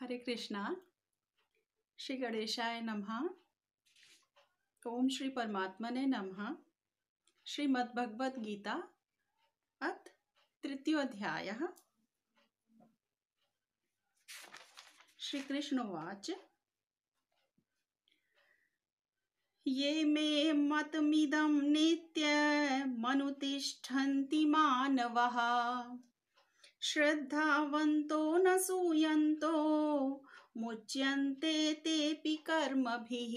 हरे कृष्णा। श्री गणेशाय नमः। ओम श्री परमात्मने नमः। श्रीमद्भगवद गीता अथ तृतीयोऽध्यायः। श्री कृष्ण उवाच ये मे मतमिदं नित्यमनुतिष्ठन्ति मानवः श्रद्धावन्तो न सूयन्तो मुच्यन्ते तेऽपि कर्मभिः।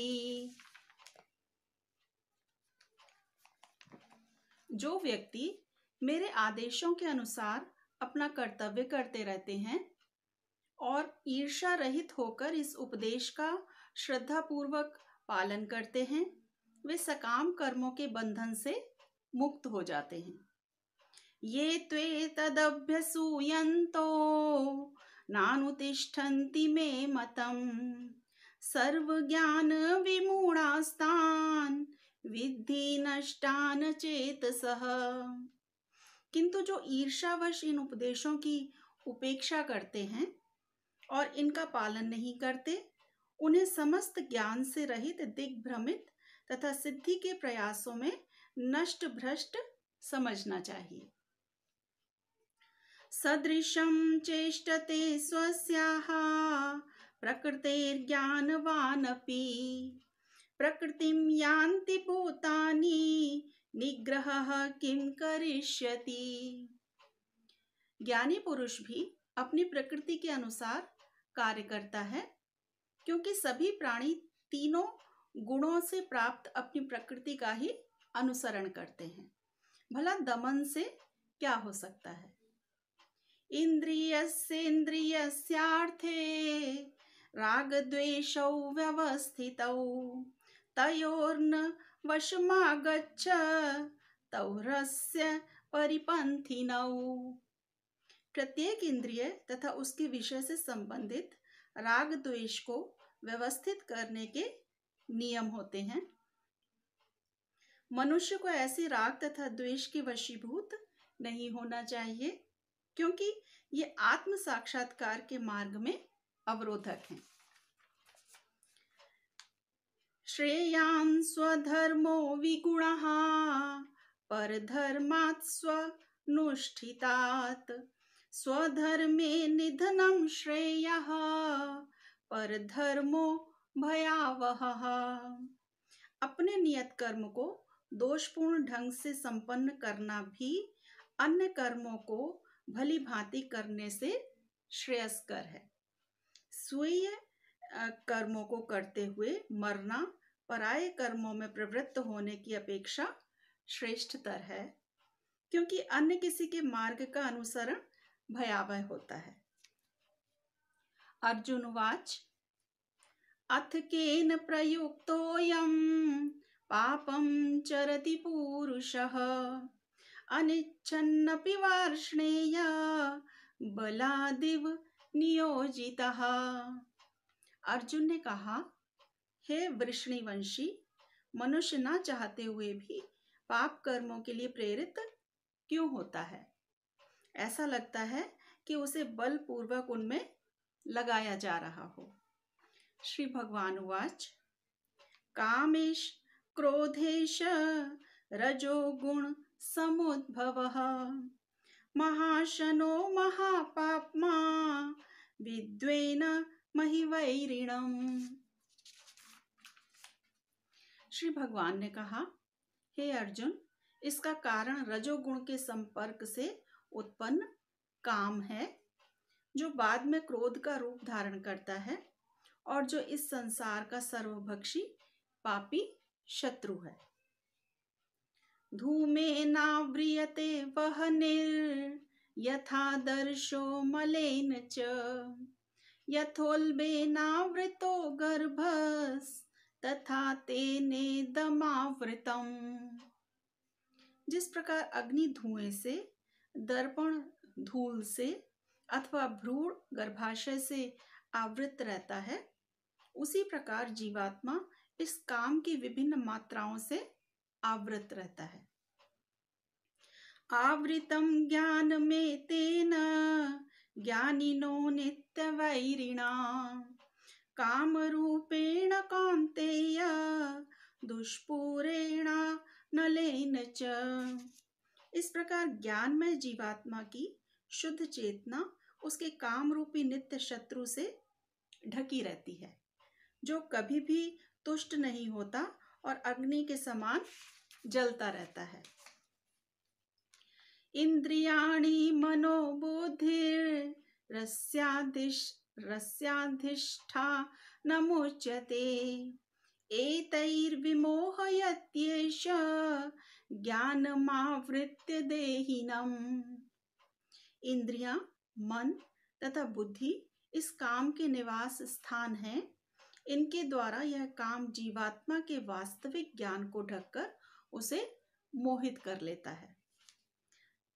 जो व्यक्ति मेरे आदेशों के अनुसार अपना कर्तव्य करते रहते हैं और ईर्ष्या रहित होकर इस उपदेश का श्रद्धापूर्वक पालन करते हैं, वे सकाम कर्मों के बंधन से मुक्त हो जाते हैं। ये त्वे तदभ्यसूयन्तो नानुतिष्ठन्ति मे मतम् सर्वज्ञान विमूढास्तान् विद्धि नष्टान चेतसः। किंतु जो ईर्ष्यावश इन उपदेशों की उपेक्षा करते हैं और इनका पालन नहीं करते, उन्हें समस्त ज्ञान से रहित दिग्भ्रमित तथा सिद्धि के प्रयासों में नष्ट भ्रष्ट समझना चाहिए। सदृशं चेष्टते स्वस्याः प्रकृतेर्ज्ञानवानपि प्रकृतिं यान्ति भूतानि निग्रहः किं करिष्यति। ज्ञानी पुरुष भी अपनी प्रकृति के अनुसार कार्य करता है, क्योंकि सभी प्राणी तीनों गुणों से प्राप्त अपनी प्रकृति का ही अनुसरण करते हैं। भला दमन से क्या हो सकता है। इंद्रियस्येन्द्रियस्यार्थे रागद्वेषौ व्यवस्थितौ तयोर्न वशमागच्छ तौ ह्यस्य परिपन्थिनौ। प्रत्येक इंद्रिय तथा उसके विषय से संबंधित राग द्वेष को व्यवस्थित करने के नियम होते हैं। मनुष्य को ऐसे राग तथा द्वेष के वशीभूत नहीं होना चाहिए, क्योंकि ये आत्म साक्षात्कार के मार्ग में अवरोधक हैं। श्रेयान् स्वधर्मो विगुणः परधर्मात् स्वनुष्ठितात् स्वधर्मे निधनं श्रेयः परधर्मो भयावहः। अपने नियत कर्म को दोषपूर्ण ढंग से संपन्न करना भी अन्य कर्मों को भली भांति करने से श्रेयस्कर है। स्वीय कर्मों को करते हुए मरना पराये कर्मों में प्रवृत्त होने की अपेक्षा श्रेष्ठतर है, क्योंकि अन्य किसी के मार्ग का अनुसरण भयावह होता है। अर्जुन उवाच अथ केन प्रयुक्तोऽयं पापं चरति पूरुषः अनिच्छन्नपि वार्ष्णेय बलादिव नियोजितः। अर्जुन ने कहा, हे वृष्णिवंशी, मनुष्य ना चाहते हुए भी पाप कर्मों के लिए प्रेरित क्यों होता है। ऐसा लगता है कि उसे बलपूर्वक उनमें लगाया जा रहा हो। श्री भगवान उवाच कामेश क्रोधेश रजोगुण समुद्भवः महाशनो महापाप्मा विद्वेन महिवैरिणम्। श्री भगवान ने कहा, हे अर्जुन, इसका कारण रजोगुण के संपर्क से उत्पन्न काम है, जो बाद में क्रोध का रूप धारण करता है और जो इस संसार का सर्वभक्षी पापी शत्रु है। धूमेनाव्रियते वह्निर्यथादर्शो मलेन च यथोल्बेनावृतो गर्भस्तथा तेनेदमावृतम्। जिस प्रकार अग्नि धुएं से, दर्पण धूल से अथवा भ्रूण गर्भाशय से आवृत रहता है, उसी प्रकार जीवात्मा इस काम की विभिन्न मात्राओं से आवृत रहता है। आवृतं ज्ञानमेतेन ज्ञानिनो नित्यवैरिणा कामरूपेण कौन्तेय दुष्पूरेण नलेन च। इस प्रकार ज्ञानमय जीवात्मा की शुद्ध चेतना उसके काम रूपी नित्य शत्रु से ढकी रहती है, जो कभी भी तुष्ट नहीं होता और अग्नि के समान जलता रहता है। इंद्रियाणि मनोबुद्धिरस्याधिष्ठानमुच्यते एतैर्विमोहयत्येष ज्ञानमावृत्य देहिनम्। इंद्रियां, मन तथा बुद्धि इस काम के निवास स्थान हैं। इनके द्वारा यह काम जीवात्मा के वास्तविक ज्ञान को ढककर उसे मोहित कर लेता है।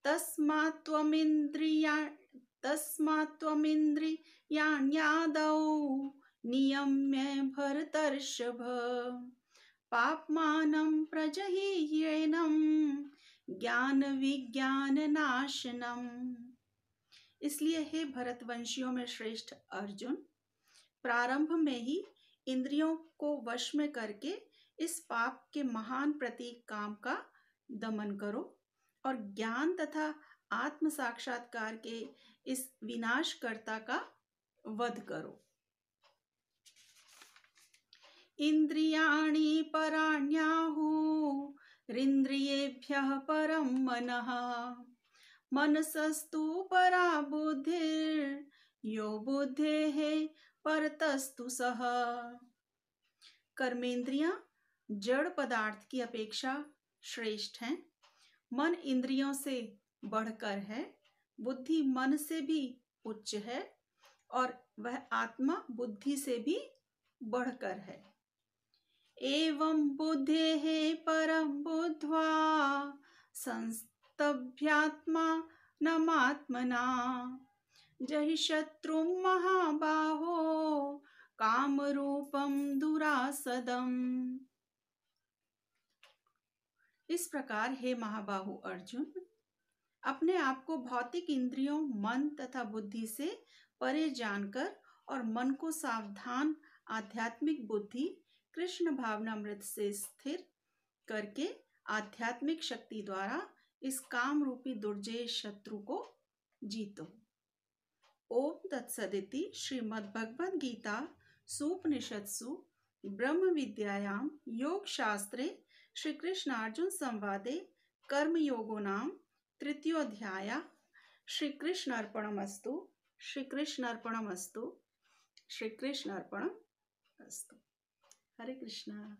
तस्मात्त्वमिन्द्रियाण्यादौ नियम्य भरतर्षभ पाप्मानं प्रजह्येनं ज्ञान विज्ञान नाशनम। इसलिए हे भरतवंशियों में श्रेष्ठ अर्जुन, प्रारंभ में ही इंद्रियों को वश में करके इस पाप के महान प्रतीक काम का दमन करो और ज्ञान तथा आत्म साक्षात्कार के इस विनाशकर्ता का वध करो। इंद्रियाणि पराण्याहुरिन्द्रियेभ्यः परं मनः मनसस्तु परा बुद्धिर्यो बुद्धेः परतस्तु सः। कर्मेंद्रियां जड़ पदार्थ की अपेक्षा श्रेष्ठ हैं। मन इंद्रियों से बढ़कर है, बुद्धि मन से भी उच्च है और वह आत्मा बुद्धि से भी बढ़कर है। एवं बुद्धेः परं बुद्ध्वा संस्तभ्यात्मा नमात्मना जहि शत्रुं महाबाहो कामरूपं दुरासदम्। इस प्रकार हे महाबाहु अर्जुन, अपने आप को भौतिक इंद्रियों, मन तथा बुद्धि से परे जानकर और मन को सावधान आध्यात्मिक बुद्धि कृष्ण भावनामृत से स्थिर करके आध्यात्मिक शक्ति द्वारा इस काम रूपी दुर्जय शत्रु को जीतो। ओम तत्सदिति श्रीमद्भगवद गीता सूपनिषत्सु ब्रह्म विद्यायां योग शास्त्रे श्री कृष्ण अर्जुन संवादे कर्म योगो नाम तृतीयोऽध्यायः। श्री कृष्ण अर्पणमस्तु। श्री कृष्ण अर्पणमस्तु। श्री कृष्ण अर्पणमस्तु। हरे कृष्णा।